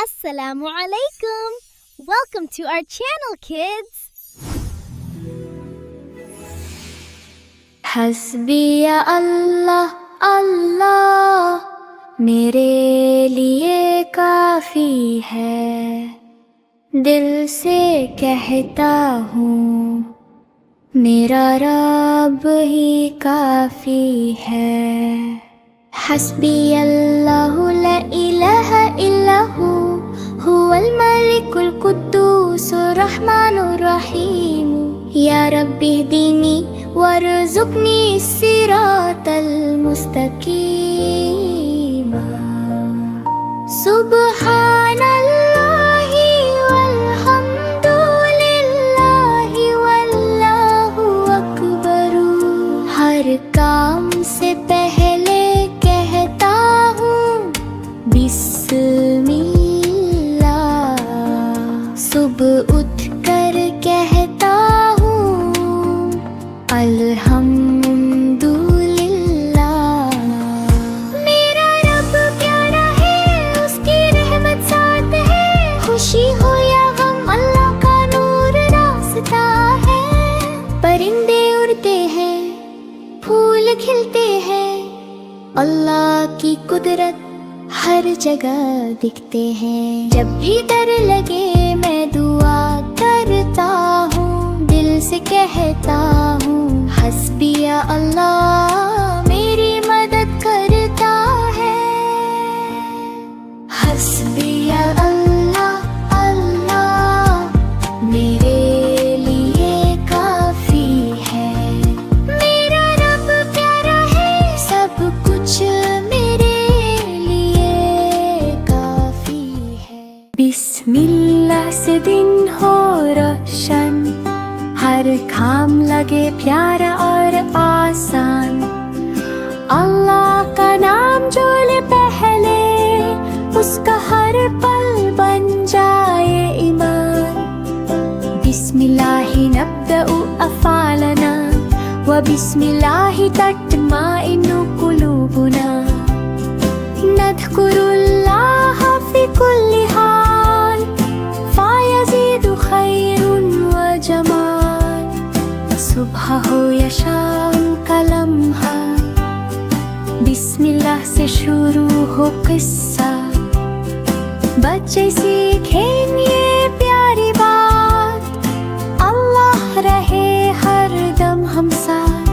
Assalamu alaikum. Welcome to our channel, kids. हस्बिया अल्लाह अल्लाह मेरे लिए काफ़ी है, दिल से कहता हूँ मेरा रब ही काफ़ी है। हस्बी अल्लाहु ला इलाहा इल्लहु हुवल मलिकुल कुद्दूसुर रहमानुर रहीम या रब्बी दीनी वरज़ुक़नी सिरातल मुस्तक़ीम। सुब्हानल्लाहि वल्हम्दुलिल्लाहि वल्लाहु अकबर। हर काम से पहले कहता हूँ बिस्मिल्लाह। सुबह उठ कर कहता हूँ अल्हम्दुलिल्लाह। मेरा रब प्यारा है, उसकी रहमत साथ है, खुशी हो या गम अल्लाह का नूर रास्ता है। परिंदे उड़ते हैं, फूल खिलते हैं, अल्लाह की कुदरत हर जगह दिखते हैं। जब भी डर लगे मैं दुआ करता हूँ, दिल से कहता हूँ हस्बिया अल्लाह मेरी मदद करता है। हस्बिया अल्लाह अल्लाह मेरे लिए काफ़ी है। मेरा रब प्यारा है, सब कुछ मेरे लिए काफ़ी है। बिस्मिल्लाह से दिन हो रोशन, हर काम लगे प्यारा और आसान। अल्लाह का नाम जो ले पहले, उसका हर पल बन जाए ईमान। बिस्मिल्लाहि नब्दउ अफ़ालना व बिस्मिल्लाहि तत्माइन्नु कुलूबुना। नज़्कुरुल्लाह फ़ी कुल्ली हाल फ़यज़ीदु खैरुन व जमाल। सुबह हो या शाम का लम्हा, बिस्मिल्लाह से शुरू हो किस्सा। बच्चे सीखें ये प्यारी बात, अल्लाह रहे हर दम हम साथ।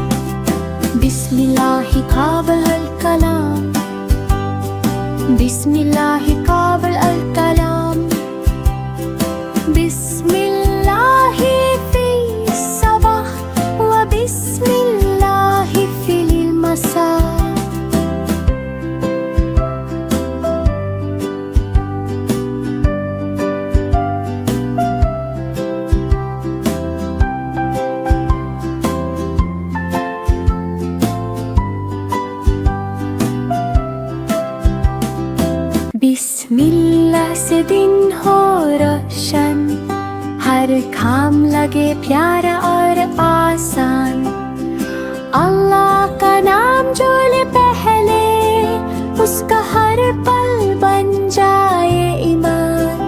बिस्मिल्लाहि क़ाबिल अल कलाम, बिस्मिल्लाहि क़ाबिल अल कलाम। बिस्मिल्लाहि फ़ी सबाह व बिस्मिल्लाहि फ़िल मसा। बिस्मिल्लाह से दिन हो रोशन, हर काम लगे प्यारा और आसान। अल्लाह का नाम जो ले पहले, उसका हर पल बन जाए ईमान।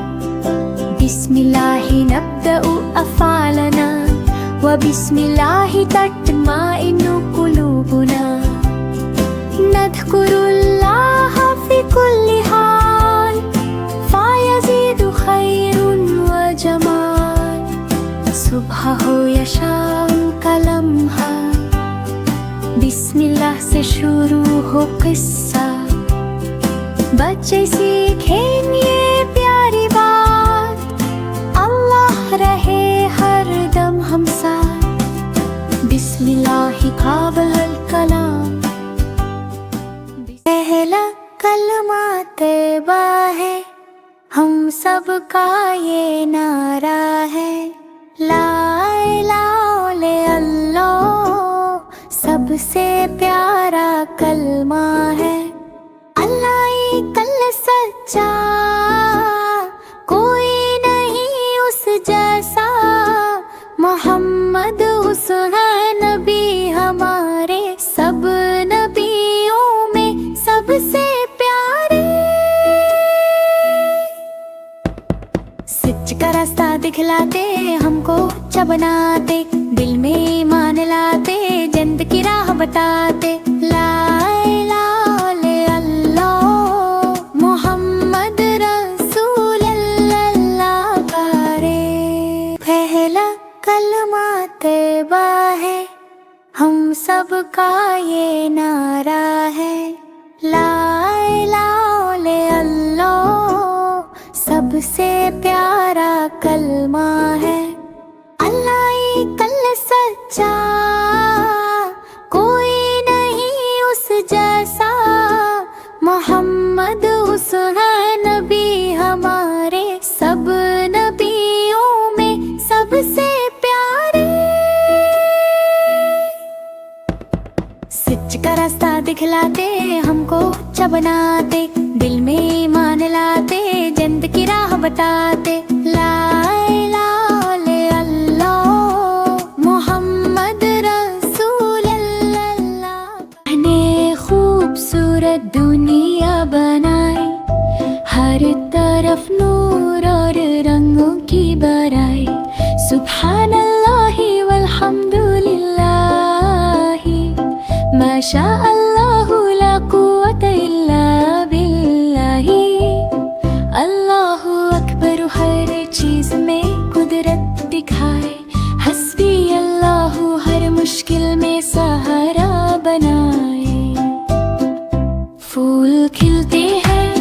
बिस्मिल्लाहि नब्दउ अफ़ालना व बिस्मिल्लाहि तत्माइन्नु कुलूबुना। नज़्कुरुल्लाह फ़ी कुल्ली हाल फ़यज़ीदु खैरुन व जमाल। सुबह हो या शाम का लम्हा, बिस्मिल्लाह से शुरू हो किस्सा। बच्चे सीखें ये प्यारी बात, अल्लाह रहे हर दम हम साथ। बिस्मिल्लाहि क़ाबिल अल कलाम। पहला कलमा तैबा है, हम सब का ये नारा है। ला इलाहा इल्लल्लाह सबसे प्यारा कलमा है। अल्लाह एक अल्लाह सच्चा, कोई नहीं उस जैसा। मोहम्मद उसका नबी हमारे, सब नबियों में सबसे प्यारे। सच का रास्ता दिखलाते, हमको अच्छा बनाते, दिल में ईमान लाते, जन्नत की राह बताते। ला इलाहा इल्लल्लाह मोहम्मद रसूल अल्लाह करे। पहला कलमा तैबा है, हम सबका ये नारा है। ला इलाहा इल्लल्लाह सबसे प्यारा कलमा है। अल्लाह एक अल्लाह सच्चा, कोई नहीं उस जैसा। मोहम्मद हुस्न नबी हमारे, सब नबियों में सबसे प्यारे। सच का रास्ता दिखलाते, हमको अच्छा बनाते, दिल में ईमान लाते, जन्नत की राह बताते। ला इलाहा इल्लल्लाह मोहम्मद रसूल अल्लाह ने खूबसूरत दुनिया बनाई, हर तरफ नूर और रंगों की बराई। सुभान अल्लाह वल्हम्दुलिल्लाह माशा अल्लाह ला कुव्वता इल्ला बिल्लाह। अल्लाहु अकबर हर चीज में कुदरत दिखाए, हस्बी अल्लाहु हर मुश्किल में सहारा बनाए। फूल खिलते हैं,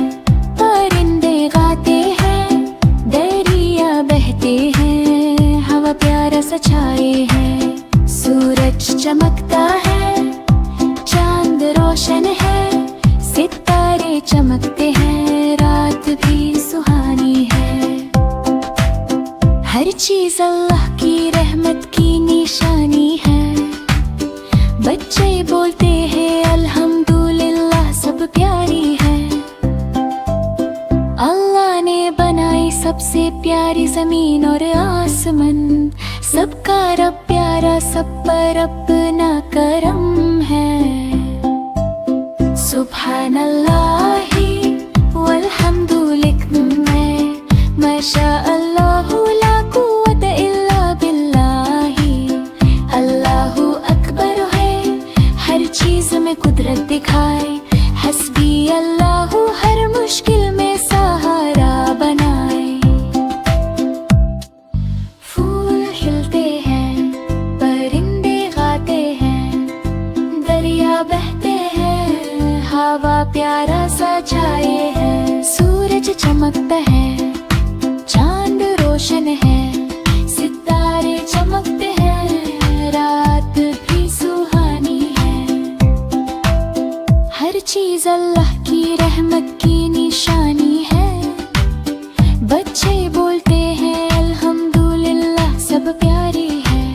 परिंदे गाते हैं, दरिया बहते हैं, हवा प्यारा सा छाए है। सूरज चमकता है, चांद रोशन है, सितारे चमकते हैं, रात भी सुहानी है। हर चीज अल्लाह की रहमत की निशानी है। बच्चे बोलते हैं अल्हम्दुलिल्लाह, सब प्यारी है। अल्लाह ने बनाई सबसे प्यारी जमीन और आसमान, सबका रब प्यारा, सब पर अपना करम है। सुभान अल्लाह वल्हम्दुलिल्लाह माशा अल्लाह ला कुव्वता इल्ला बिल्लाह। अल्लाहु अकबर है, हर चीज में कुदरत दिखाए, हस्बी अल्लाहु हर मुश्किल में सहारा बनाए। फूल खिलते हैं, परिंदे गाते हैं, दरिया बहते हैं, हवा प्यारा सा छाए है। सूरज चमकता है, चांद रोशन है, सितारे चमकते हैं, रात भी सुहानी है। हर चीज अल्लाह की रहमत की निशानी है। बच्चे बोलते हैं अल्हम्दुलिल्लाह, सब प्यारी है।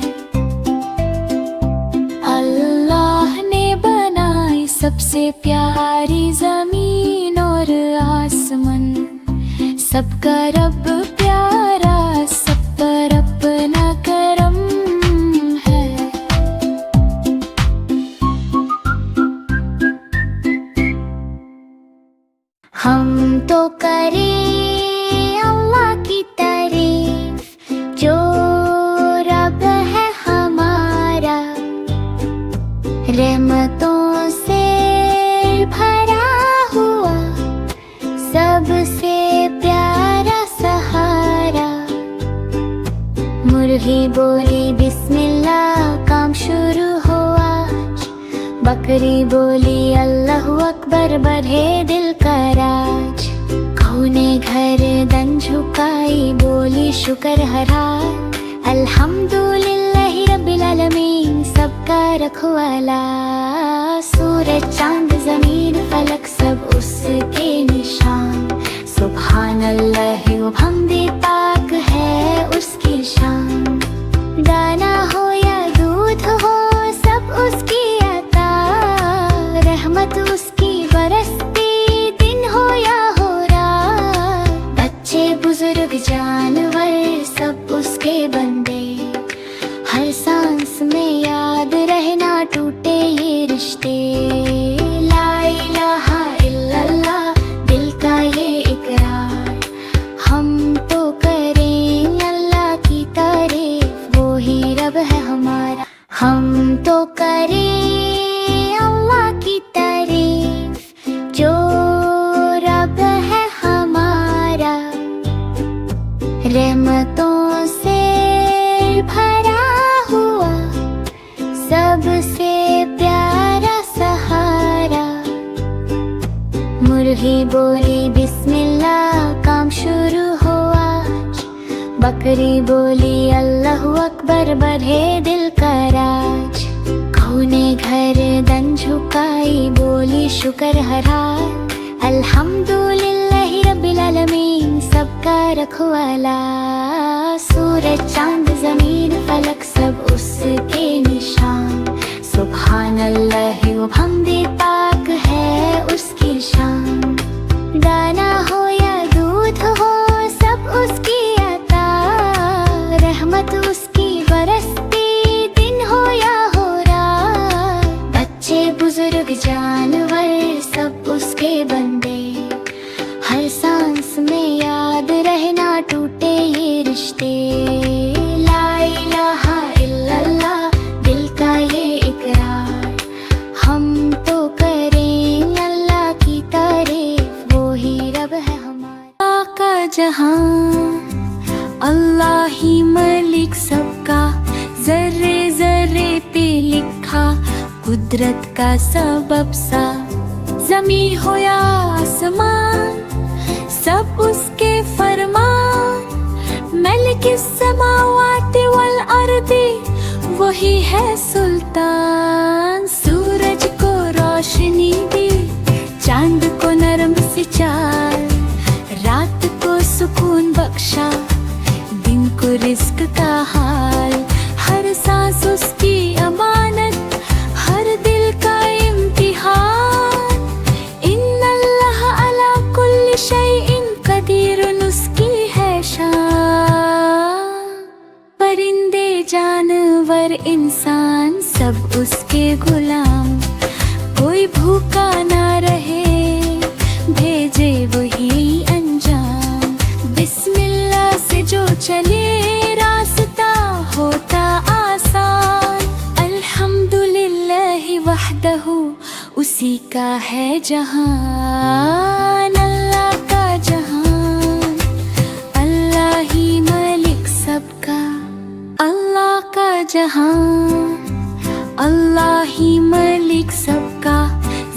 अल्लाह ने बनाई सबसे प्यारी जमीन और आसमान, सबका रब प्यारा, सब पर अपना करम है। हम तो करें अल्लाह की तारीफ, जो रब है हमारा, रहमतों से भरा हुआ, सबसे प्यारा सहारा। मुर्गी बोली बिस्मिल्लाह, काम शुरू हुआ। बकरी बोली अल्लाहु अकबर, बढ़े दिल का राज। कौ ने घर दन झुकाई, बोली शुक्र हरा। अल्हम्दुलिल्लाहि रब्बिल आलमीन, सबका रखवाला। सूरज चांद जमीन फलक सब उसके निशान, सुभान अल्लाह वबिहम्दी, पाक है उसकी शान। दाना हो या दूध हो, सब उसकी अता, रहमत उसकी बरसती, दिन हो या हो रात। बच्चे बुजुर्ग जानवर सब उसके बंदे, हर सांस में याद रहना टूटे ये रिश्ते। ला इलाहा इल्लल्लाह, दिल का ये इकरार, हम तो कर बकरी बोली अल्लाहु अकबर, बढ़े दिल का राज। गऊ ने गर्दन झुकाई, बोली शुक्र हरा। अल्हम्दुलिल्लाहि रब्बिल आलमीन, सबका रखवाला। सूरज चांद जमीन फलक सब उसके निशान, सुभान अल्लाह व हमदे पाक है उसकी शान। दाना हो या दूध हो सब उसकी अता, रहमत उसकी बरसती दिन हो या हो रात। बच्चे बुजुर्ग जानवर सब उसके बंदे, हर सांस में याद रहना टूटे ये रिश्ते। ला इलाहा इल्लल्लाह, दिल का ये इकरार, हम तो करें अल्लाह की तारीफ, वो ही रब है हमारा। का जहां अल्लाह ही मलिक सबका, जर्रे जर्रे पे लिखा कुदरत का सबब सा। ज़मी हो या आसमान सब उसके फरमान, मलिकिस समावाति वल अर्दी, वही है सुल्तान। सूरज को रोशनी दी, चांद को नरम सी चाल, रात को सुकून बख्शा, दिन को रिस्क का हाल। हर सांस उसकी अमानत, हर दिल का इम्तिहान। इन्नल्लाह अला कुल्ली शैइन कदीरुन, उसकी है शान। परिंदे जानवर इंसान सब उसके गुलाम, कोई भूखा ना रहे भेजे वही अंजाम। बिस्मिल्लाह से जो चले रास्ता होता आसान, अल्हम्दुलिल्लाहि वहदहु, उसी का है जहान। अल्लाह का जहान, अल्लाह ही मलिक सबका। अल्लाह का जहान, अल्लाह ही मलिक सबका,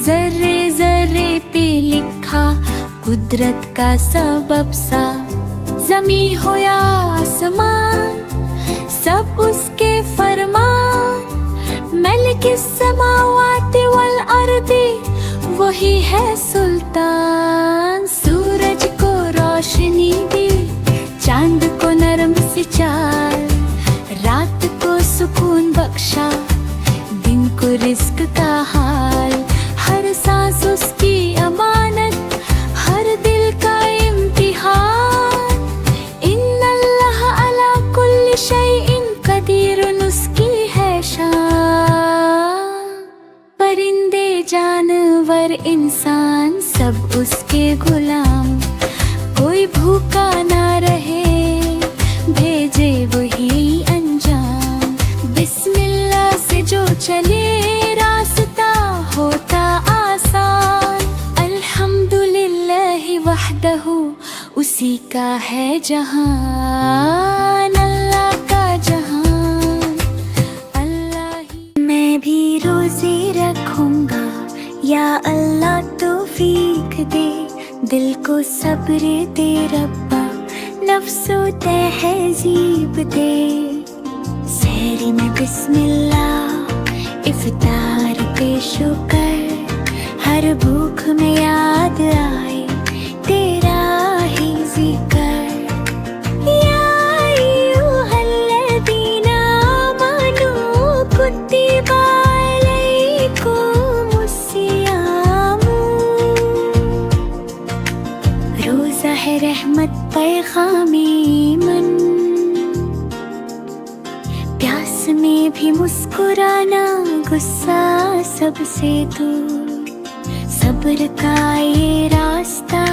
जर्रे जर्रे पे लिखा कुदरत का सबब सा। ज़मी हो या आसमान सब उसके फरमान, मलिकिस समावाति वल अर्दी, वही है सुल्तान। सूरज को रोशनी दी, चांद को नरम सी चाल, रात को सुकून बख्शा, दिन को रिस्क का हाल। हर सांस उसकी अमानत, हर दिल का इम्तिहान। इन्नल्लाह अला कुल्ली शैइन कदीरुन, उसकी है शान। परिंदे जानवर इंसान सब उसके गुलाम, कोई भूखा ना रहे भेजे वही अंजाम। बिस्मिल्लाह से जो चले रास्ता होता आसान, अल्हम्दुलिल्लाहि वहदहु, उसी का है जहान। अल्लाह का जहान, अल्लाह ही। मैं भी रोजे रखूंगा या अल्लाह तौफीक दे, दिल को सब्र दे रब्बा, नफ्सो तहजीब दे। सहरी में बिस्मिल्लाह, इफ्तार पे शुक्र, हर भूख में याद आए तेरा ही जिक्र। या अय्युहल्लज़ीना आमनू कुतिबा अलैकुमुस्सियाम, रोज़ा है रहमत पैगामे मन, प्यास में भी मुस्कुराना, गुस्सा सबसे दूर। सब्र का ये रास्ता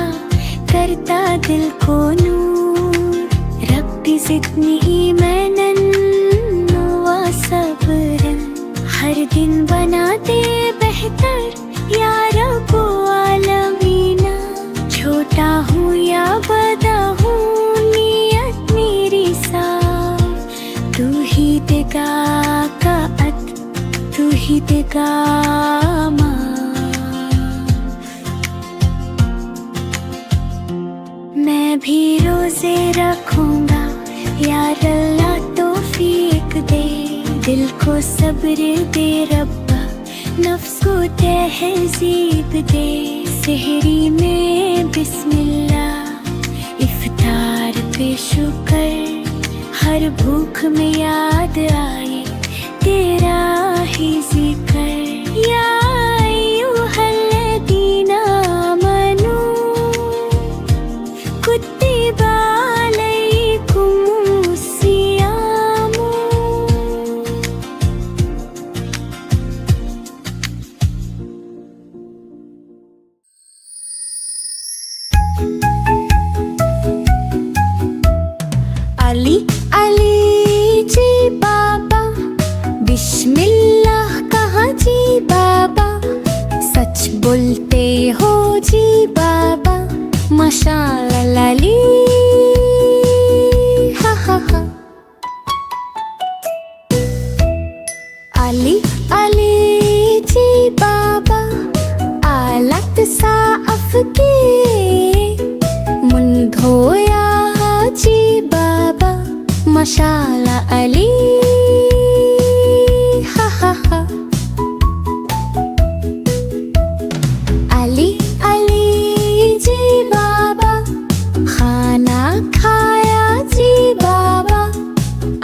करता दिल को नूर, रब्बी ज़िदनी ईमानन व सब्रन, हर दिन बना दे बेहतर या रब्बो आलमीना। छोटा हूँ या बड़ा हूँ, नियत मेरी साफ, तू ही देगा कात, तू ही देगा माफ। मैं भी रोजे रखूंगा यार अल्लाह तौफीक दे, दिल को सब्र दे रब्बा, नफ्स को तहज़ीब दे। सहरी में बिस्मिल्लाह, इफ्तार पे शुक्र, हर भूख में याद आए तेरा ही जिक्र। या अय्युहल्लज़ीना आमनू कुतिबा अलैकुमुस सियाम। अली अली जी बाबा, बिस्मिल्लाह कहा जी बाबा, सच बोलते हो जी बाबा, माशाअल्लाह लाली हा हा हा। अली अली जी बाबा, आलत साफ किए, मुन धोया जी बाबा, माशाअल्लाह अली हा हा हा। अली अली जी बाबा, खाना खाया जी बाबा,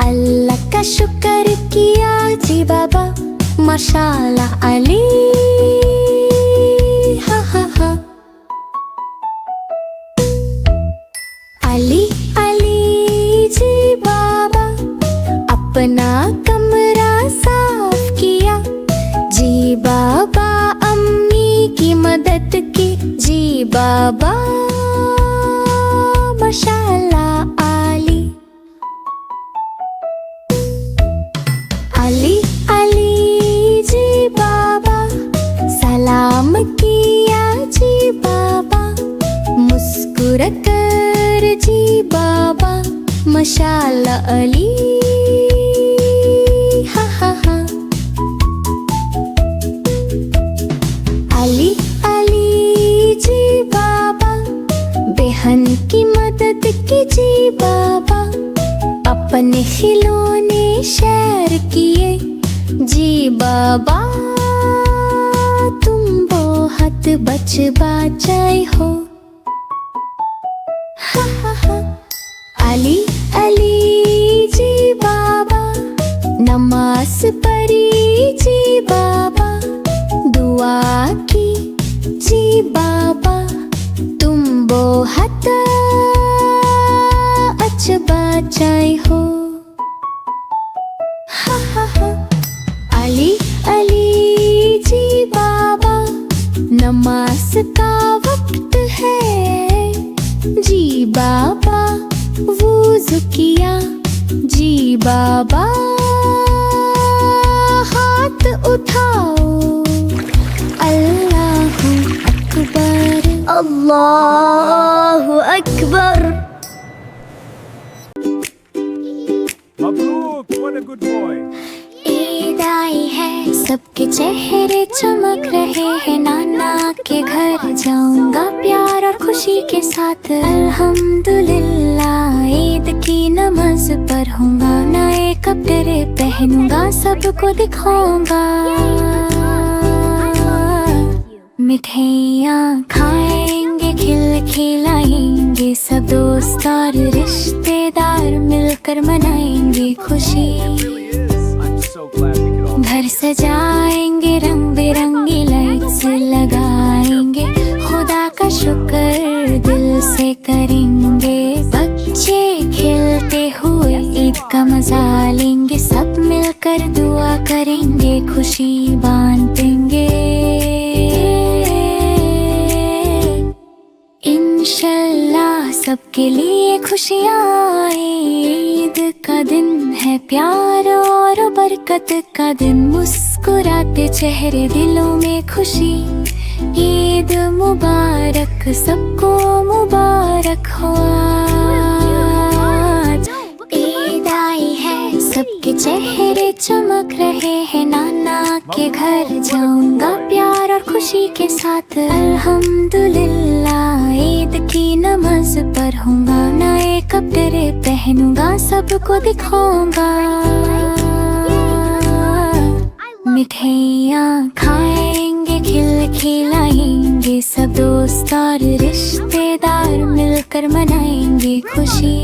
अल्लाह का शुक्र किया जी बाबा, माशाअल्लाह अली हा हा हा। अली अली जी बाबा, अपना कमरा साफ किया जी बाबा, अम्मी की मदद की जी बाबा, माशाअल्लाह आली। अली अली जी बाबा, सलाम किया जी बाबा, मुस्कुरा कर जी बाबा, माशाअल्लाह अली हा हा हा। अली अली जी बाबा, बहन की मदद की जी बाबा, अपने खिलौने शेयर किए जी बाबा, तुम बहुत बच बचाए हो हा हा हा। अली अली जी बाबा, नमाज पढ़ी जी बाबा, दुआ की जी बाबा, तुम बहुत अच्छा बचाए हो हा हा हा। अली अली जी बाबा, नमाज का वक्त है जी बाबा, वुज़ू किया जी बाबा, हाथ उठाओ अल्लाहु अकबर। अल्लाहु Akbar. Mabruk, what a good boy. Eid आई है, सबके चेहरे चमक रहे हैं, नाना के घर जाऊंगा प्यार और खुशी के साथ, अल्हम्दुलिल्लाह। ईद की नमाज पढ़ूंगा, नए कपड़े पहनूंगा, सबको दिखाऊंगा, मिठाइयाँ खाएंगे, खिलाएंगे, सब दोस्त और रिश्तेदार मिलकर मनाएंगे खुशी। I'm so glad we could all घर सजाएंगे, रंग बिरंगी लाइट्स लगाएंगे, खुदा का शुक्र दिल से करेंगे, बच्चे खेलते हुए ईद का मजा लेंगे, सब मिलकर दुआ करेंगे, खुशी बांटेंगे। इंशाल्लाह सबके लिए खुशियाँ आए, ईद का दिन है प्यार और बरकत का दिन, मुस्कुराते चेहरे दिलों में खुशी, ईद मुबारक सबको मुबारक हो आज। ईद आई है, सबके चेहरे चमक रहे हैं, नाना के घर जाऊंगा प्यार और खुशी के साथ। अल्हम्दुलिल्लाह ईद की नमाज पढ़ूंगा, नए कपड़े पहनूंगा, सबको दिखाऊंगा। मिठाइयाँ खाएंगे, खिलाएंगे, सब दोस्त और रिश्तेदार मिलकर मनाएंगे खुशी।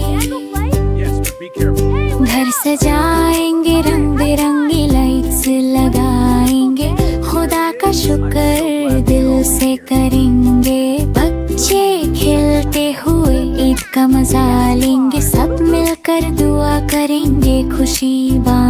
Yes, but be careful. घर सजाएंगे, रंग बिरंगी लाइट्स लगाएंगे, खुदा का शुक्र दिल से करेंगे। बच्चे खेलते हुए ईद का मजा लेंगे, सब मिलकर दुआ करेंगे, खुशी बांटेंगे।